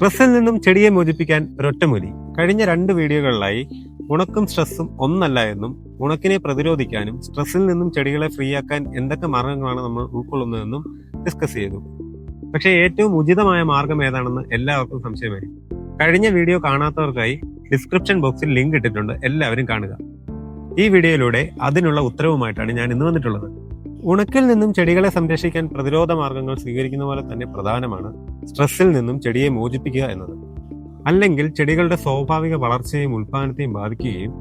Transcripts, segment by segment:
സ്ട്രെസ്സിൽ നിന്നും ചെടിയെ മോചിപ്പിക്കാൻ ഒരൊറ്റമൂലി. കഴിഞ്ഞ 2 വീഡിയോകളിലായി ഉണക്കും സ്ട്രെസ്സും ഒന്നല്ല എന്നും ഉണക്കിനെ പ്രതിരോധിക്കാനും സ്ട്രെസ്സിൽ നിന്നും ചെടികളെ ഫ്രീ ആക്കാൻ എന്തൊക്കെ മാർഗങ്ങളാണ് നമ്മൾ ഉൾക്കൊള്ളുന്നതെന്നും ഡിസ്കസ് ചെയ്തു. പക്ഷേ ഏറ്റവും ഉചിതമായ മാർഗം ഏതാണെന്ന് എല്ലാവർക്കും സംശയമായി. കഴിഞ്ഞ വീഡിയോ കാണാത്തവർക്കായി ഡിസ്ക്രിപ്ഷൻ ബോക്സിൽ ലിങ്ക് ഇട്ടിട്ടുണ്ട്, എല്ലാവരും കാണുക. ഈ വീഡിയോയിലൂടെ അതിനുള്ള ഉത്തരവുമായിട്ടാണ് ഞാൻ ഇന്ന് വന്നിട്ടുള്ളത്. ഉണക്കിൽ നിന്നും ചെടികളെ സംരക്ഷിക്കാൻ പ്രതിരോധ മാർഗങ്ങൾ സ്വീകരിക്കുന്ന പോലെ തന്നെ പ്രധാനമാണ് സ്ട്രെസ്സിൽ നിന്നും ചെടിയെ മോചിപ്പിക്കുക എന്നത്. അല്ലെങ്കിൽ ചെടികളുടെ സ്വാഭാവിക വളർച്ചയെയും ഉൽപ്പാദനത്തെയും ബാധിക്കുകയും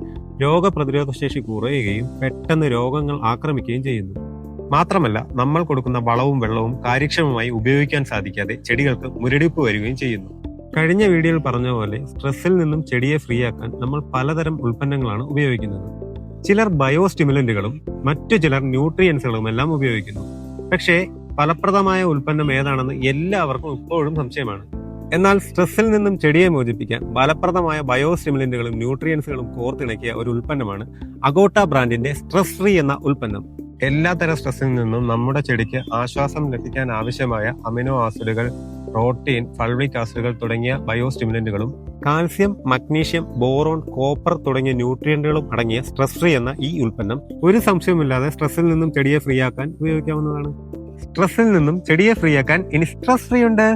രോഗപ്രതിരോധ ശേഷി കുറയുകയും പെട്ടെന്ന് രോഗങ്ങൾ ആക്രമിക്കുകയും ചെയ്യുന്നു. മാത്രമല്ല, നമ്മൾ കൊടുക്കുന്ന വളവും വെള്ളവും കാര്യക്ഷമമായി ഉപയോഗിക്കാൻ സാധിക്കാതെ ചെടികൾക്ക് മുരടിപ്പ് വരികയും ചെയ്യുന്നു. കഴിഞ്ഞ വീഡിയോയിൽ പറഞ്ഞ പോലെ സ്ട്രെസ്സിൽ നിന്നും ചെടിയെ ഫ്രീ ആക്കാൻ നമ്മൾ പലതരം ഉൽപ്പന്നങ്ങളാണ് ഉപയോഗിക്കുന്നത്. ചിലർ ബയോ സ്റ്റിമുലന്റുകളും മറ്റു ചിലർ ന്യൂട്രിയൻസുകളും എല്ലാം ഉപയോഗിക്കുന്നു. പക്ഷേ ഫലപ്രദമായ ഉൽപ്പന്നം ഏതാണെന്ന് എല്ലാവർക്കും ഇപ്പോഴും സംശയമാണ്. എന്നാൽ സ്ട്രെസ്സിൽ നിന്നും ചെടിയെ മോചിപ്പിക്കാൻ ഫലപ്രദമായ ബയോ സ്റ്റിമുലന്റുകളും ന്യൂട്രിയൻസുകളും കോർത്തിണക്കിയ ഒരു ഉൽപ്പന്നമാണ് അഗോട്ട ബ്രാൻഡിന്റെ സ്ട്രെസ് ഫ്രീ എന്ന ഉൽപ്പന്നം. എല്ലാത്തരം സ്ട്രെസ്സിൽ നിന്നും നമ്മുടെ ചെടിക്ക് ആശ്വാസം ലഭിക്കാൻ ആവശ്യമായ അമിനോ ആസിഡുകൾ, പ്രോട്ടീൻ, ഫൾവിക് ആസിഡുകൾ തുടങ്ങിയ ബയോ സ്റ്റിമുലന്റുകളും കാൽസ്യം, മഗ്നീഷ്യം, ബോറോൺ, കോപ്പർ തുടങ്ങിയ ന്യൂട്രിയന്റുകളും അടങ്ങിയ സ്ട്രെസ് ഫ്രീ എന്ന ഈ ഉൽപ്പന്നം ഒരു സംശയമില്ലാതെ സ്ട്രെസ്സിൽ നിന്നും ചെടിയെ ഫ്രീ ആക്കാൻ ഉപയോഗിക്കാവുന്നതാണ്. സ്ട്രെസ്സിൽ നിന്നും ചെടിയെ ഫ്രീ ആക്കാൻ ഇനി സ്ട്രെസ് ഫ്രീ ഉണ്ട്.